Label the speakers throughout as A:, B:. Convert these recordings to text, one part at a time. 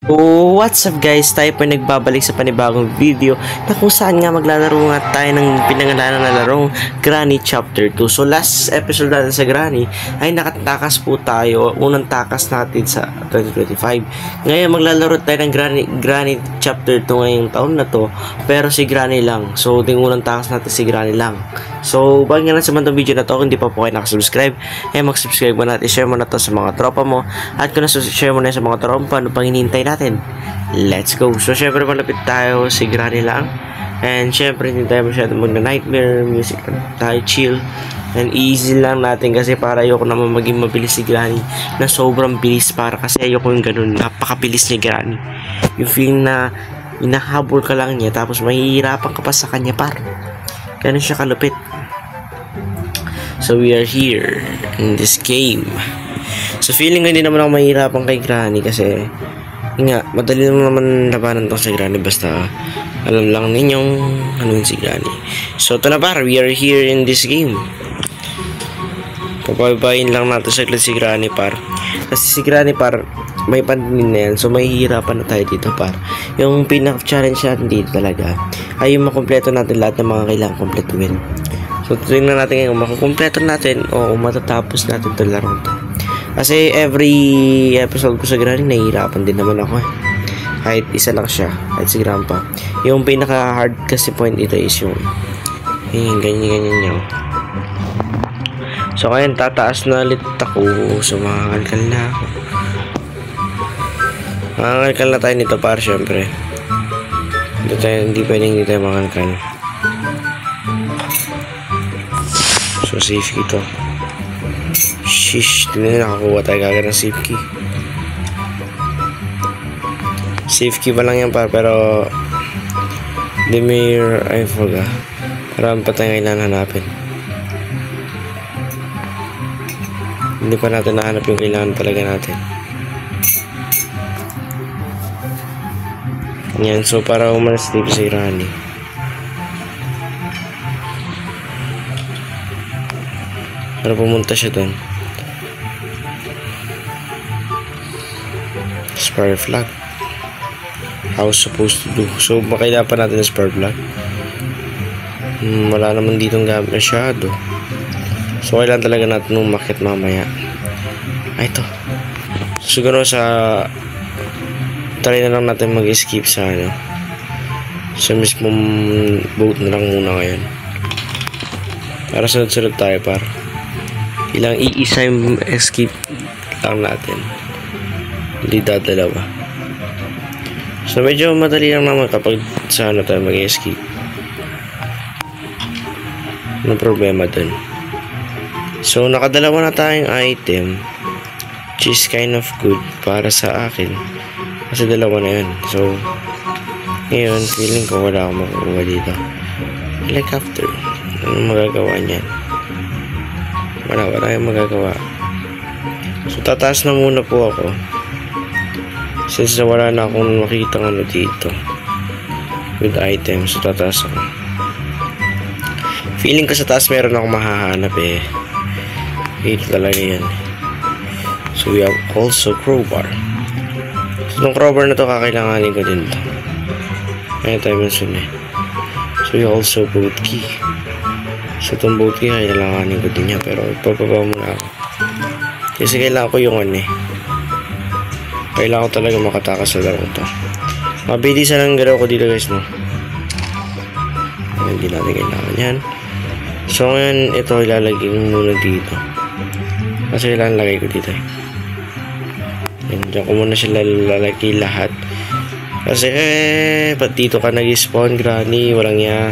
A: Oh, what's up guys? Tayo po nagbabalik sa panibagong video na kung saan nga maglalaro nga tayo ng pinangalanan na larong Granny Chapter 2. So last episode natin sa Granny ay nakatakas po tayo. Unang takas natin sa 2025. Ngayon maglalaro tayo ng Granny Chapter 2 ngayong taon na to. Pero si Granny lang. So yung unang takas natin si Granny lang. So bago nga lang sa mga video na to, kung hindi pa po kayo nakasubscribe, eh mag-subscribe mo natin, share mo na to sa mga tropa mo. At kung nasa-share mo na sa mga tropa, ano pang hinihintay natin? Let's go. So syempre malapit tayo si Granny lang. And syempre hindi tayo masyado mag-nightmare music lang tayo, chill and easy lang natin kasi para ayoko naman maging mabilis si Granny na sobrang bilis, para kasi ayoko yung ganun, napakabilis ni Granny, yung feeling na inahabol ka lang niya tapos mahihirapan ka pa sa kanya, par ganun siya kalupit. So we are here in this game. So feeling ko hindi naman ako mahihirapan kay Granny kasi nga, madali naman labanan to sa Granny basta alam lang ninyong ano yun si Granny. So ito na par, we are here in this game. Papabayin lang natin sa si Granny par. Kasi si Granny par, may pandemig na yan. So mahihirapan na tayo dito par. Yung pinaka-challenge natin dito talaga ay yung makompleto natin lahat ng mga kailangan kompletuhin. So tingnan natin ngayon kung makukumpleto natin o matatapos natin ito larong to. Kasi every episode ko sa Granny nahihirapan din naman ako eh. Kahit isa lang siya, kahit si Grandpa. Yung pinaka hard kasi point ito is yung ganyan niya. So ngayon tataas na ulit ako. So makakalkal na ako. Makakalkal na tayo nito para syempre hindi pwedeng tayo makakalkal. So safe ito. Shish, hindi na nakakuha tayo kagad ng safe key. Safe key pa lang yan pa, pero Demir, I forgot. Marami pa tayo kailangan hanapin. Hindi pa natin nahanap yung kailangan talaga natin. Yan, so para umalas dito si Granny. Para pumunta siya doon. Spark flag. How supposed to do? So makailangan pa natin ng spark flag. Wala naman ditong gamit masyado. So kailangan talaga natin umakyat mamaya. Ay ito. Siguro sa try na lang natin mag-escape sa sa mismong boat na lang muna ngayon. Para sunod-sunod tayo par. Ilang iisa yung escape lang natin. Hindi dadalawa. So medyo madali lang naman kapag sa tayo mag-escape. Anong problema dun? So nakadalawa na tayong item, which is kind of good para sa akin. Kasi dalawa na yun. So ngayon feeling ko wala akong makukuha dito. Helicopter. Anong magagawa niyan? Wala yung magagawa. So tataas na muna po ako. Since wala na akong makita ano dito with items, so tataas ako. Feeling ko sa taas meron akong mahahanap eh. Ito talaga yan. So we have also crowbar. So itong crowbar na to kakailanganin ko din to. Kaya tayo mention eh. So we also boat key. So itong boat key kailanganin ko din yan, pero ipapaba muna ako. Kasi kailangan ko yung ano eh. Kailangan ko talaga makatakas sa larong to. Mabilisan ang galaw ko dito guys, no? Hindi natin kailangan yan. So ngayon ito ilalagay ko muna dito. Kasi kailangan lagay ko dito eh. Yan, dyan ko muna sila lalagay lahat. Kasi ba't dito ka nag-spawn, Granny? Walang ya.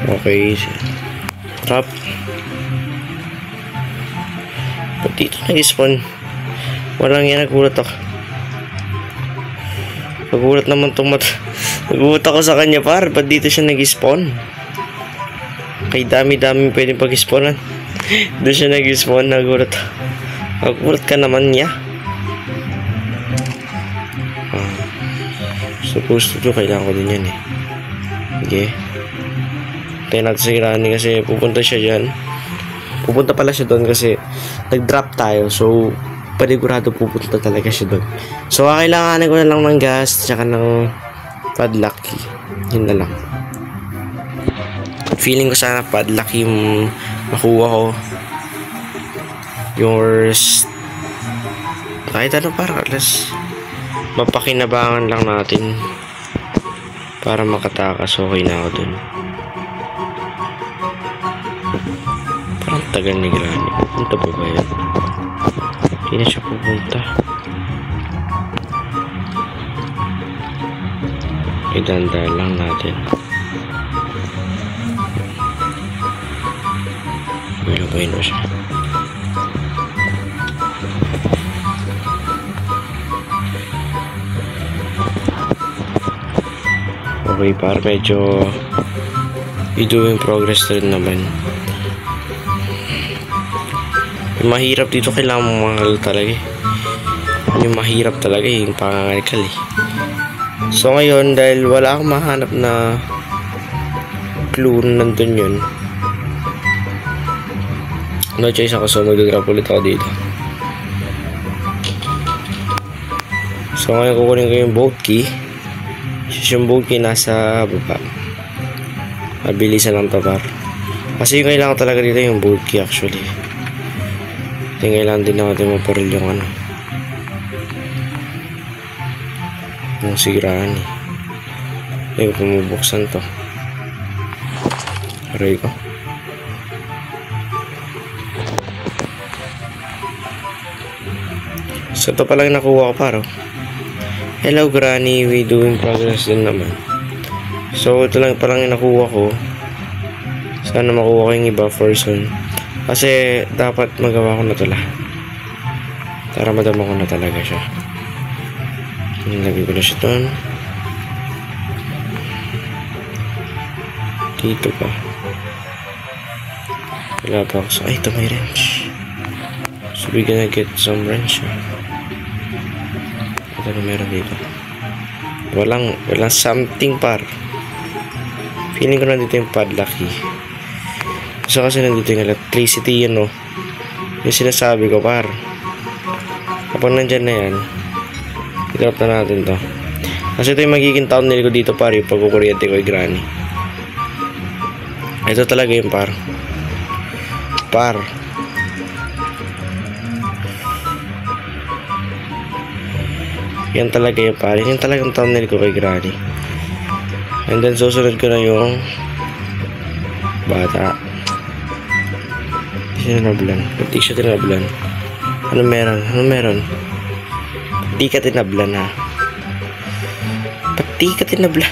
A: Okay. Trap. Ba't dito nag-spawn? Walang ya, nagulat ako. Nagulat naman itong nagulat ako sa kanya par. Ba't dito siya nag-spawn? Kay dami-dami pwedeng pag-spawnan. Doon siya nag-spawn. Nagulat ka naman niya. Supposed to do. Kailangan ko din yan eh. Okay. Tayo natin si Granny kasi pupunta siya dyan. Pupunta pala siya doon kasi nag-drop tayo. So panigurado pupunta talaga siya doon. So kailangan ko na lang ng gas tsaka ng padlock key. Yun na lang. Feeling ko sana padlock yung makuha ko. Yours kahit ano, para alas mapakinabangan lang natin para makatakas. Okay na ako dun. Parang tagal ni Granny. Pupunta pa ba yan? Hindi na siya pupunta. Idanda lang natin. Ilagay na siya. Okay, para medyo i-doing progress rin naman. Yung mahirap dito, kailangan mong mahal talaga eh. Yung mahirap talaga eh, yung pangangalikal eh. So ngayon, dahil wala akong mahanap na clue nandun yun, no choice ako, so mag-grab ulit ako dito. So ngayon kukunin ko yung boat key. Yung boat key nasa baba. Mabilisan lang to par. Kasi yung kailangan talaga dito yung boat key actually. Yung kailangan din natin maparil yung ano, yung siguraan eh. Ayun, pumubuksan to. Aray ko. So ito palang nakuha ko paro. Hello Granny, we doing progress din naman. So ito lang palang nakuha ko. Sana makuha ko yung iba person. Kasi dapat magawa ko na ito lahat. Para madama ko na talaga siya. Nilagay ko na siya doon. Dito pa. Wala pa ako sa... Ay, ito may wrench. So we gonna get some wrench. Ano meron dito? Walang something par. Feeling ko nandito yung padlock key. So kasi nandito yung electricity yun, no? Yung sinasabi ko par. Kapag nandyan na yan, i-drop na natin to. Kasi ito yung magiging thumbnail ko dito par, yung pagkukuryente ko yung Granny. Ito talaga yung par. Yan talaga yung par. Yan talagang thumbnail ko kay Granny. And then susunod ko na yung bata. Tinablan. Hindi siya tinablan. Ano meron? Pati ka tinablan ha. Pati ka tinablan.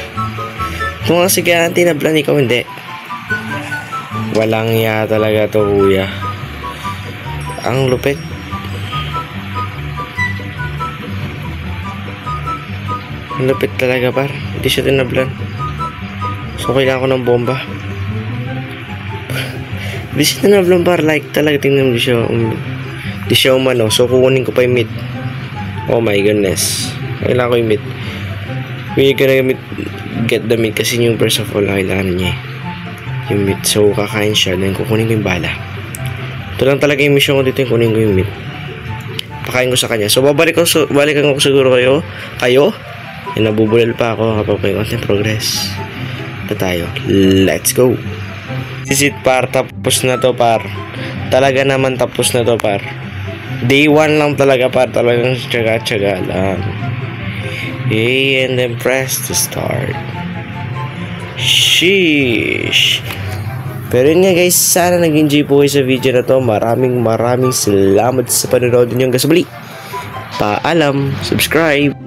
A: Ito nga sigahan tinablan, ikaw hindi. Walang ya talaga to kuya. Ang lupit. Ang lupit talaga par. Hindi siya tinablan. So kailangan ko ng bomba. Hindi siya tinablan par. Like talaga tingnan mo siya. Di siya umano. So kukunin ko pa yung meat. Oh my goodness. Kailangan ko yung meat. We're gonna get the meat kasi yung first of all kailangan niya yung meat. So kakain siya. Then kukunin ko yung bala. Ito lang talaga yung mission ko dito. Yung kunin ko yung meat. Pakain ko sa kanya. So balikan ko siguro kayo. Yung nabubulal pa ako kapag may konting progress. Ito tayo. Let's go. Sisit par. Tapos na to par. Talaga naman tapos na to par. Day 1 lang talaga par. Talagang tsaga-tsaga lang. Okay, and then press to start. Sheesh. Pero yun nga guys, sana nag-enjoy po kayo sa video na to. Maraming salamat sa panonood niyo hanggang sa muli. Paalam. Subscribe.